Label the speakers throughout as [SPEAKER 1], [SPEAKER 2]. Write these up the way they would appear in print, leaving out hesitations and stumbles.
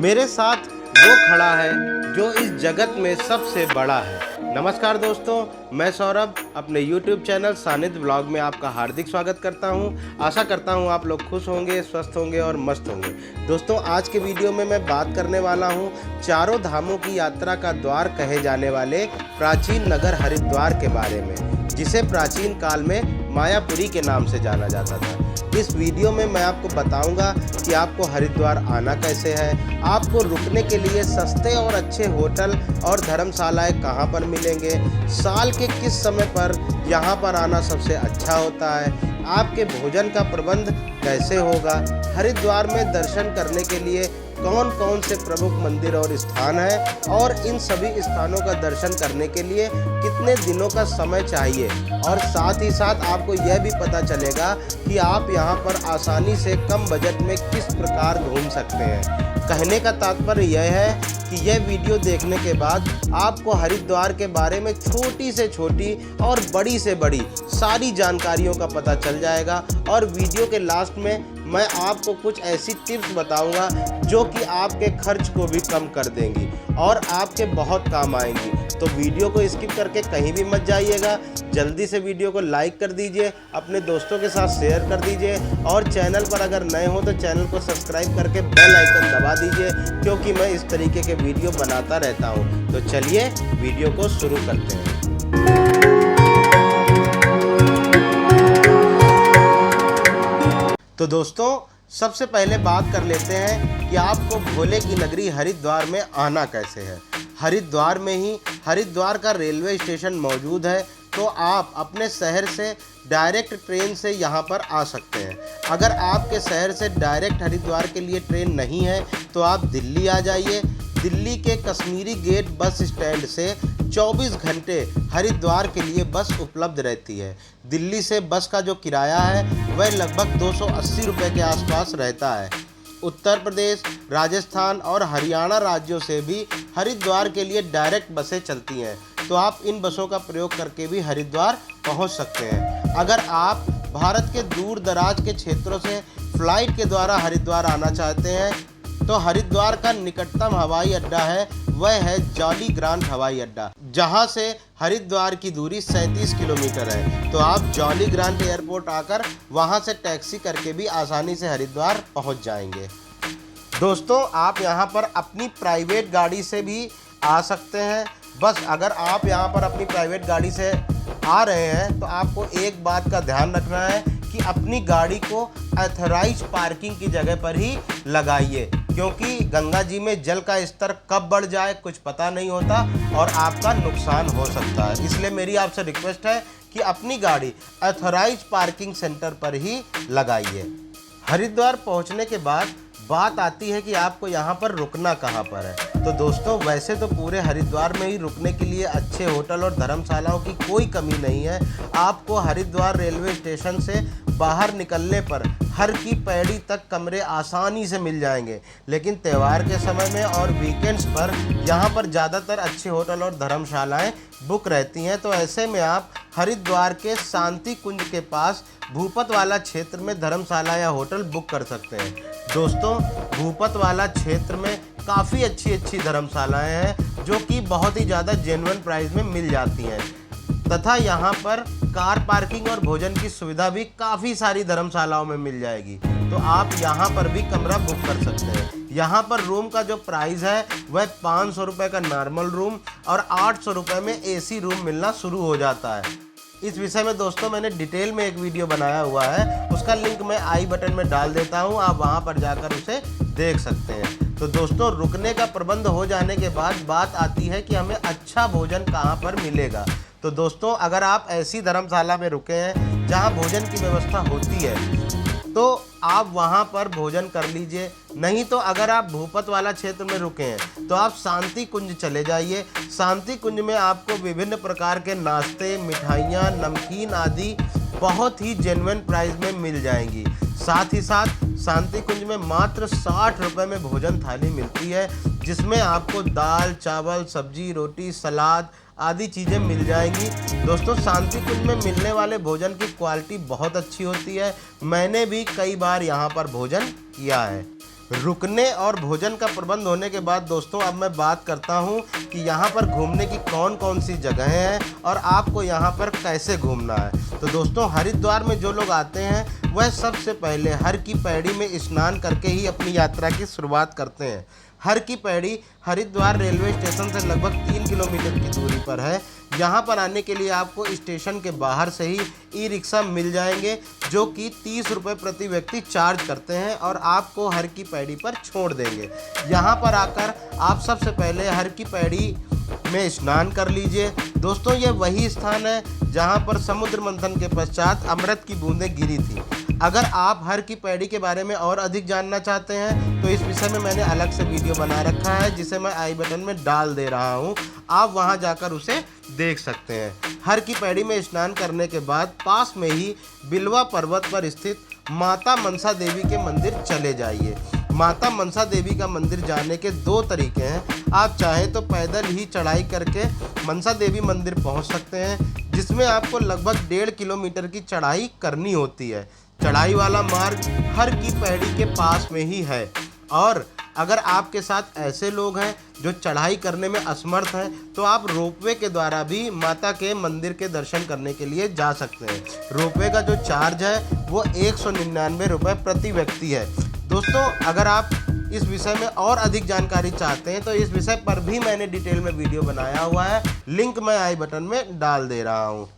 [SPEAKER 1] मेरे साथ वो खड़ा है जो इस जगत में सबसे बड़ा है। नमस्कार दोस्तों, मैं सौरभ अपने YouTube चैनल सानिध्य ब्लॉग में आपका हार्दिक स्वागत करता हूं। आशा करता हूं आप लोग खुश होंगे, स्वस्थ होंगे और मस्त होंगे। दोस्तों, आज के वीडियो में मैं बात करने वाला हूं चारों धामों की यात्रा का द्वार कहे जाने वाले प्राचीन नगर हरिद्वार के बारे में, जिसे प्राचीन काल में मायापुरी के नाम से जाना जाता था। इस वीडियो में मैं आपको बताऊंगा कि आपको हरिद्वार आना कैसे है, आपको रुकने के लिए सस्ते और अच्छे होटल और धर्मशालाएं कहां पर मिलेंगे, साल के किस समय पर यहां पर आना सबसे अच्छा होता है, आपके भोजन का प्रबंध कैसे होगा, हरिद्वार में दर्शन करने के लिए कौन कौन से प्रमुख मंदिर और स्थान हैं और इन सभी स्थानों का दर्शन करने के लिए कितने दिनों का समय चाहिए, और साथ ही साथ आपको यह भी पता चलेगा कि आप यहां पर आसानी से कम बजट में किस प्रकार घूम सकते हैं। कहने का तात्पर्य यह है कि यह वीडियो देखने के बाद आपको हरिद्वार के बारे में छोटी से छोटी और बड़ी से बड़ी सारी जानकारियों का पता चल जाएगा, और वीडियो के लास्ट में मैं आपको कुछ ऐसी टिप्स बताऊंगा जो कि आपके खर्च को भी कम कर देंगी और आपके बहुत काम आएंगी। तो वीडियो को स्किप करके कहीं भी मत जाइएगा, जल्दी से वीडियो को लाइक कर दीजिए, अपने दोस्तों के साथ शेयर कर दीजिए, और चैनल पर अगर नए हो तो चैनल को सब्सक्राइब करके बेल आइकन दबा दीजिए, क्योंकि मैं इस तरीके के वीडियो बनाता रहता हूँ। तो चलिए वीडियो को शुरू करते हैं। तो दोस्तों, सबसे पहले बात कर लेते हैं कि आपको भोले की नगरी हरिद्वार में आना कैसे है। हरिद्वार में ही हरिद्वार का रेलवे स्टेशन मौजूद है, तो आप अपने शहर से डायरेक्ट ट्रेन से यहाँ पर आ सकते हैं। अगर आपके शहर से डायरेक्ट हरिद्वार के लिए ट्रेन नहीं है तो आप दिल्ली आ जाइए। दिल्ली के कश्मीरी गेट बस स्टैंड से 24 घंटे हरिद्वार के लिए बस उपलब्ध रहती है। दिल्ली से बस का जो किराया है वह लगभग 280 रुपये के आसपास रहता है। उत्तर प्रदेश, राजस्थान और हरियाणा राज्यों से भी हरिद्वार के लिए डायरेक्ट बसें चलती हैं, तो आप इन बसों का प्रयोग करके भी हरिद्वार पहुंच सकते हैं। अगर आप भारत के दूर दराज के क्षेत्रों से फ्लाइट के द्वारा हरिद्वार आना चाहते हैं तो हरिद्वार का निकटतम हवाई अड्डा है, वह है जॉली ग्रांट हवाई अड्डा, जहां से हरिद्वार की दूरी 37 किलोमीटर है। तो आप जॉली ग्रांट एयरपोर्ट आकर वहां से टैक्सी करके भी आसानी से हरिद्वार पहुंच जाएंगे। दोस्तों, आप यहां पर अपनी प्राइवेट गाड़ी से भी आ सकते हैं। बस अगर आप यहां पर अपनी प्राइवेट गाड़ी से आ रहे हैं तो आपको एक बात का ध्यान रखना है कि अपनी गाड़ी को ऑथराइज्ड पार्किंग की जगह पर ही लगाइए, क्योंकि गंगा जी में जल का स्तर कब बढ़ जाए कुछ पता नहीं होता और आपका नुकसान हो सकता है। इसलिए मेरी आपसे रिक्वेस्ट है कि अपनी गाड़ी ऑथराइज्ड पार्किंग सेंटर पर ही लगाइए। हरिद्वार पहुंचने के बाद बात आती है कि आपको यहाँ पर रुकना कहाँ पर है। तो दोस्तों, वैसे तो पूरे हरिद्वार में ही रुकने के लिए अच्छे होटल और धर्मशालाओं की कोई कमी नहीं है। आपको हरिद्वार रेलवे स्टेशन से बाहर निकलने पर हर की पैड़ी तक कमरे आसानी से मिल जाएंगे, लेकिन त्यौहार के समय में और वीकेंड्स पर यहाँ पर ज़्यादातर अच्छे होटल और धर्मशालाएं बुक रहती हैं। तो ऐसे में आप हरिद्वार के शांति कुंज के पास भूपत वाला क्षेत्र में धर्मशाला या होटल बुक कर सकते हैं। दोस्तों, भूपत वाला क्षेत्र में काफ़ी अच्छी धर्मशालाएं हैं जो कि बहुत ही ज़्यादा जेन्युइन प्राइस में मिल जाती हैं, तथा यहाँ पर कार पार्किंग और भोजन की सुविधा भी काफ़ी सारी धर्मशालाओं में मिल जाएगी। तो आप यहाँ पर भी कमरा बुक कर सकते हैं। यहाँ पर रूम का जो प्राइस है वह 500 रुपये का नॉर्मल रूम और 800 रुपये में AC रूम मिलना शुरू हो जाता है। इस विषय में दोस्तों मैंने डिटेल में एक वीडियो बनाया हुआ है, उसका लिंक मैं आई बटन में डाल देता हूँ, आप वहाँ पर जाकर उसे देख सकते हैं। तो दोस्तों, रुकने का प्रबंध हो जाने के बाद बात आती है कि हमें अच्छा भोजन कहाँ पर मिलेगा। तो दोस्तों, अगर आप ऐसी धर्मशाला में रुके हैं जहाँ भोजन की व्यवस्था होती है तो आप वहाँ पर भोजन कर लीजिए। नहीं तो अगर आप भूपत वाला क्षेत्र में रुके हैं तो आप शांति कुंज चले जाइए। शांति कुंज में आपको विभिन्न प्रकार के नाश्ते, मिठाइयाँ, नमकीन आदि बहुत ही जेन्युइन प्राइस में मिल जाएंगी। साथ ही साथ शांति कुंज में मात्र 60 रुपये में भोजन थाली मिलती है, जिसमें आपको दाल, चावल, सब्जी, रोटी, सलाद आदि चीज़ें मिल जाएंगी। दोस्तों, शांति कुंज में मिलने वाले भोजन की क्वालिटी बहुत अच्छी होती है। मैंने भी कई बार यहाँ पर भोजन किया है। रुकने और भोजन का प्रबंध होने के बाद दोस्तों अब मैं बात करता हूं कि यहाँ पर घूमने की कौन कौन सी जगहें हैं और आपको यहाँ पर कैसे घूमना है। तो दोस्तों हरिद्वार में जो लोग आते हैं वह सबसे पहले हर की पैड़ी में स्नान करके ही अपनी यात्रा की शुरुआत करते हैं। हर की पैड़ी हरिद्वार रेलवे स्टेशन से लगभग 3 किलोमीटर की दूरी पर है। यहाँ पर आने के लिए आपको स्टेशन के बाहर से ही ई रिक्शा मिल जाएंगे जो कि 30 रुपये प्रति व्यक्ति चार्ज करते हैं और आपको हर की पैड़ी पर छोड़ देंगे। यहाँ पर आकर आप सबसे पहले हर की पैड़ी में स्नान कर लीजिए। दोस्तों ये वही स्थान है जहाँ पर समुद्र मंथन के पश्चात अमृत की बूंदें गिरी थी। अगर आप हर की पैड़ी के बारे में और अधिक जानना चाहते हैं तो इस विषय में मैंने अलग से वीडियो बना रखा है जिसे मैं आई बटन में डाल दे रहा हूँ, आप वहाँ जाकर उसे देख सकते हैं। हर की पैड़ी में स्नान करने के बाद पास में ही बिलवा पर्वत पर स्थित माता मनसा देवी के मंदिर चले जाइए। माता मनसा देवी का मंदिर जाने के 2 तरीके हैं। आप चाहें तो पैदल ही चढ़ाई करके मनसा देवी मंदिर पहुंच सकते हैं जिसमें आपको लगभग 1.5 किलोमीटर की चढ़ाई करनी होती है। चढ़ाई वाला मार्ग हर की पैड़ी के पास में ही है और अगर आपके साथ ऐसे लोग हैं जो चढ़ाई करने में असमर्थ हैं तो आप रोपवे के द्वारा भी माता के मंदिर के दर्शन करने के लिए जा सकते हैं। रोपवे का जो चार्ज है वो 199 रुपये प्रति व्यक्ति है। दोस्तों अगर आप इस विषय में और अधिक जानकारी चाहते हैं तो इस विषय पर भी मैंने डिटेल में वीडियो बनाया हुआ है, लिंक मैं आई बटन में डाल दे रहा हूँ।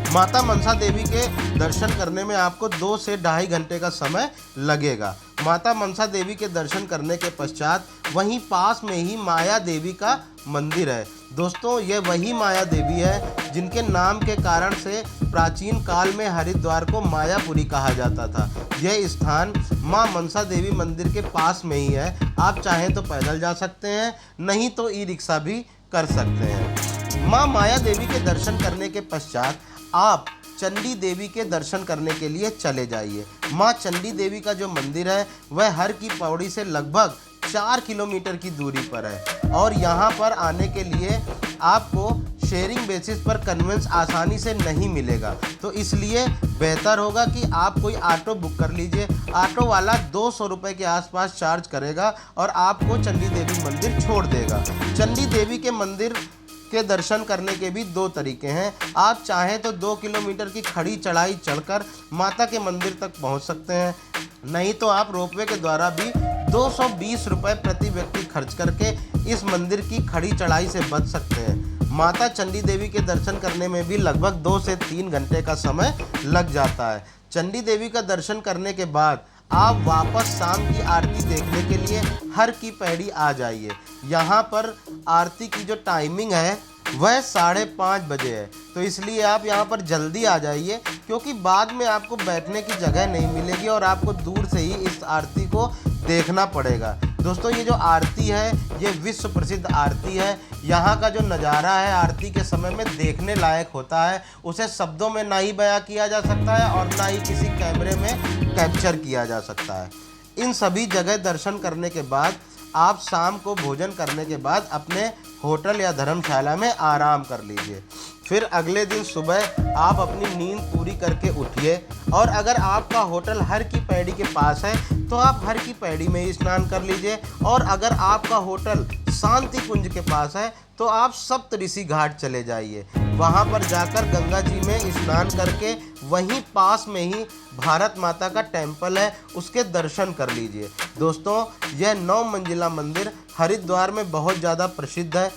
[SPEAKER 1] माता मनसा देवी के दर्शन करने में आपको 2 से 2.5 घंटे का समय लगेगा। माता मनसा देवी के दर्शन करने के पश्चात वहीं पास में ही माया देवी का मंदिर है। दोस्तों ये वही माया देवी है जिनके नाम के कारण से प्राचीन काल में हरिद्वार को मायापुरी कहा जाता था। यह स्थान मां मनसा देवी मंदिर के पास में ही है। आप चाहें तो पैदल जा सकते हैं, नहीं तो ई रिक्शा भी कर सकते हैं। मां माया देवी के दर्शन करने के पश्चात आप चंडी देवी के दर्शन करने के लिए चले जाइए। मां चंडी देवी का जो मंदिर है वह हर की पौड़ी से लगभग 4 किलोमीटर की दूरी पर है और यहाँ पर आने के लिए आपको शेयरिंग बेसिस पर कन्वेंस आसानी से नहीं मिलेगा, तो इसलिए बेहतर होगा कि आप कोई ऑटो बुक कर लीजिए। ऑटो वाला 200 रुपये के आसपास चार्ज करेगा और आपको चंडी देवी मंदिर छोड़ देगा। चंडी देवी के मंदिर के दर्शन करने के भी 2 तरीके हैं। आप चाहें तो 2 किलोमीटर की खड़ी चढ़ाई चढ़कर माता के मंदिर तक पहुंच सकते हैं, नहीं तो आप रोपवे के द्वारा भी 220 रुपये प्रति व्यक्ति खर्च करके इस मंदिर की खड़ी चढ़ाई से बच सकते हैं। माता चंडी देवी के दर्शन करने में भी लगभग 2 से 3 घंटे का समय लग जाता है। चंडी देवी का दर्शन करने के बाद आप वापस शाम की आरती देखने के लिए हर की पैड़ी आ जाइए। यहाँ पर आरती की जो टाइमिंग है वह 5:30 बजे है, तो इसलिए आप यहाँ पर जल्दी आ जाइए क्योंकि बाद में आपको बैठने की जगह नहीं मिलेगी और आपको दूर से ही इस आरती को देखना पड़ेगा। दोस्तों ये जो आरती है ये विश्व प्रसिद्ध आरती है। यहाँ का जो नज़ारा है आरती के समय में देखने लायक होता है, उसे शब्दों में ना ही बयां किया जा सकता है और ना ही किसी कैमरे में कैप्चर किया जा सकता है। इन सभी जगह दर्शन करने के बाद आप शाम को भोजन करने के बाद अपने होटल या धर्मशाला में आराम कर लीजिए। फिर अगले दिन सुबह आप अपनी नींद पूरी करके उठिए और अगर आपका होटल हर की पैड़ी के पास है तो आप हर की पैड़ी में ही स्नान कर लीजिए और अगर आपका होटल शांति कुंज के पास है तो आप सप्तऋषि घाट चले जाइए। वहाँ पर जाकर गंगा जी में स्नान करके वहीं पास में ही भारत माता का टेम्पल है उसके दर्शन कर लीजिए। दोस्तों यह 9 मंजिला मंदिर हरिद्वार में बहुत ज़्यादा प्रसिद्ध है।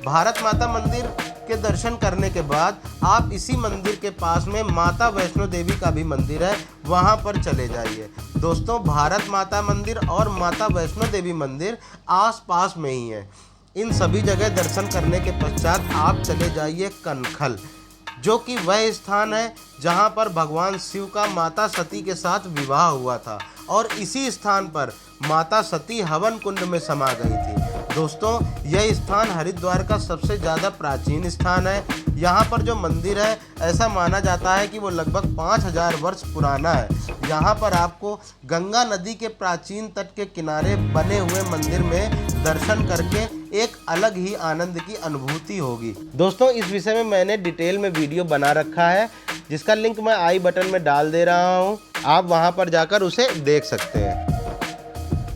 [SPEAKER 1] भारत माता मंदिर के दर्शन करने के बाद आप इसी मंदिर के पास में माता वैष्णो देवी का भी मंदिर है, वहाँ पर चले जाइए। दोस्तों भारत माता मंदिर और माता वैष्णो देवी मंदिर आस-पास में ही है। इन सभी जगह दर्शन करने के पश्चात आप चले जाइए कनखल, जो कि वह स्थान है जहाँ पर भगवान शिव का माता सती के साथ विवाह हुआ था और इसी स्थान पर माता सती हवन कुंड में समा गई थी। दोस्तों यह स्थान हरिद्वार का सबसे ज़्यादा प्राचीन स्थान है। यहाँ पर जो मंदिर है ऐसा माना जाता है कि वो लगभग 5000 वर्ष पुराना है। यहाँ पर आपको गंगा नदी के प्राचीन तट के किनारे बने हुए मंदिर में दर्शन करके एक अलग ही आनंद की अनुभूति होगी। दोस्तों इस विषय में मैंने डिटेल में वीडियो बना रखा है जिसका लिंक मैं आई बटन में डाल दे रहा हूँ, आप वहाँ पर जाकर उसे देख सकते हैं।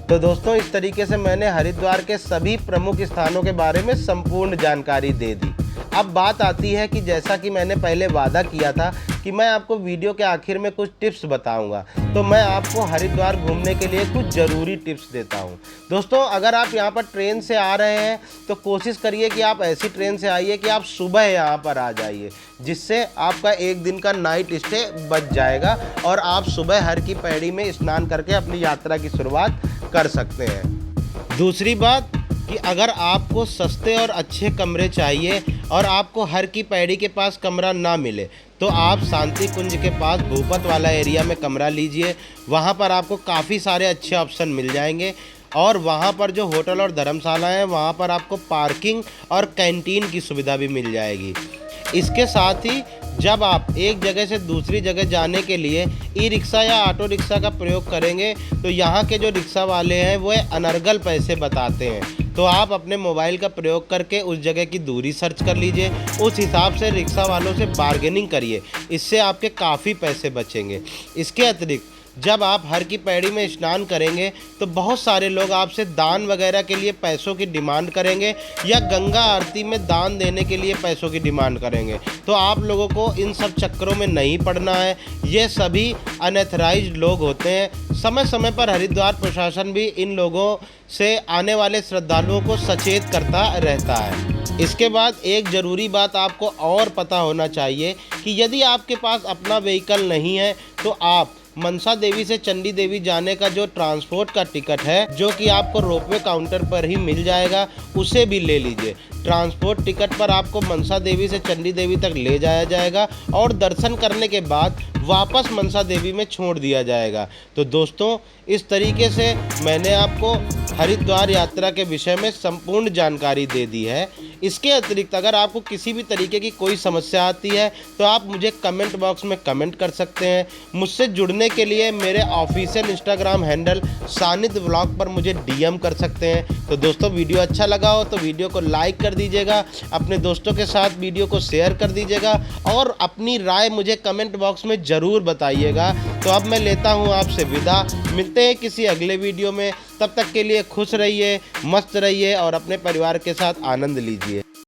[SPEAKER 1] तो दोस्तों इस तरीके से मैंने हरिद्वार के सभी प्रमुख स्थानों के बारे में संपूर्ण जानकारी दे दी। अब बात आती है कि जैसा कि मैंने पहले वादा किया था कि मैं आपको वीडियो के आखिर में कुछ टिप्स बताऊंगा, तो मैं आपको हरिद्वार घूमने के लिए कुछ ज़रूरी टिप्स देता हूं। दोस्तों अगर आप यहां पर ट्रेन से आ रहे हैं तो कोशिश करिए कि आप ऐसी ट्रेन से आइए कि आप सुबह यहां पर आ जाइए, जिससे आपका एक दिन का नाइट स्टे बच जाएगा और आप सुबह हर की पैड़ी में स्नान करके अपनी यात्रा की शुरुआत कर सकते हैं। दूसरी बात कि अगर आपको सस्ते और अच्छे कमरे चाहिए और आपको हर की पैड़ी के पास कमरा ना मिले तो आप शांति कुंज के पास भूपत वाला एरिया में कमरा लीजिए। वहाँ पर आपको काफ़ी सारे अच्छे ऑप्शन मिल जाएंगे और वहाँ पर जो होटल और धर्मशाला हैं वहाँ पर आपको पार्किंग और कैंटीन की सुविधा भी मिल जाएगी। इसके साथ ही जब आप एक जगह से दूसरी जगह जाने के लिए ई रिक्शा या ऑटो रिक्शा का प्रयोग करेंगे तो यहाँ के जो रिक्शा वाले हैं वो अनर्गल पैसे बताते हैं। तो आप अपने मोबाइल का प्रयोग करके उस जगह की दूरी सर्च कर लीजिए, उस हिसाब से रिक्शा वालों से बार्गेनिंग करिए, इससे आपके काफ़ी पैसे बचेंगे। इसके अतिरिक्त जब आप हर की पैड़ी में स्नान करेंगे तो बहुत सारे लोग आपसे दान वगैरह के लिए पैसों की डिमांड करेंगे या गंगा आरती में दान देने के लिए पैसों की डिमांड करेंगे। तो आप लोगों को इन सब चक्करों में नहीं पड़ना है। ये सभी अनऑथराइज्ड लोग होते हैं। समय समय पर हरिद्वार प्रशासन भी इन लोगों से आने वाले श्रद्धालुओं को सचेत करता रहता है। इसके बाद एक ज़रूरी बात आपको और पता होना चाहिए कि यदि आपके पास अपना व्हीकल नहीं है तो आप मनसा देवी से चंडी देवी जाने का जो ट्रांसपोर्ट का टिकट है, जो कि आपको रोपवे काउंटर पर ही मिल जाएगा, उसे भी ले लीजिए। ट्रांसपोर्ट टिकट पर आपको मनसा देवी से चंडी देवी तक ले जाया जाएगा और दर्शन करने के बाद वापस मनसा देवी में छोड़ दिया जाएगा। तो दोस्तों इस तरीके से मैंने आपको हरिद्वार यात्रा के विषय में संपूर्ण जानकारी दे दी है। इसके अतिरिक्त अगर आपको किसी भी तरीके की कोई समस्या आती है तो आप मुझे कमेंट बॉक्स में कमेंट कर सकते हैं। मुझसे जुड़ने के लिए मेरे ऑफिशियल इंस्टाग्राम हैंडल सानिध्य व्लॉग पर मुझे डीएम कर सकते हैं। तो दोस्तों वीडियो अच्छा लगा हो तो वीडियो को लाइक कर दीजिएगा, अपने दोस्तों के साथ वीडियो को शेयर कर दीजिएगा और अपनी राय मुझे कमेंट बॉक्स में ज़रूर बताइएगा। तो अब मैं लेता हूँ आपसे विदा, मिलते हैं किसी अगले वीडियो में। तब तक के लिए खुश रहिए, मस्त रहिए और अपने परिवार के साथ आनंद लीजिए।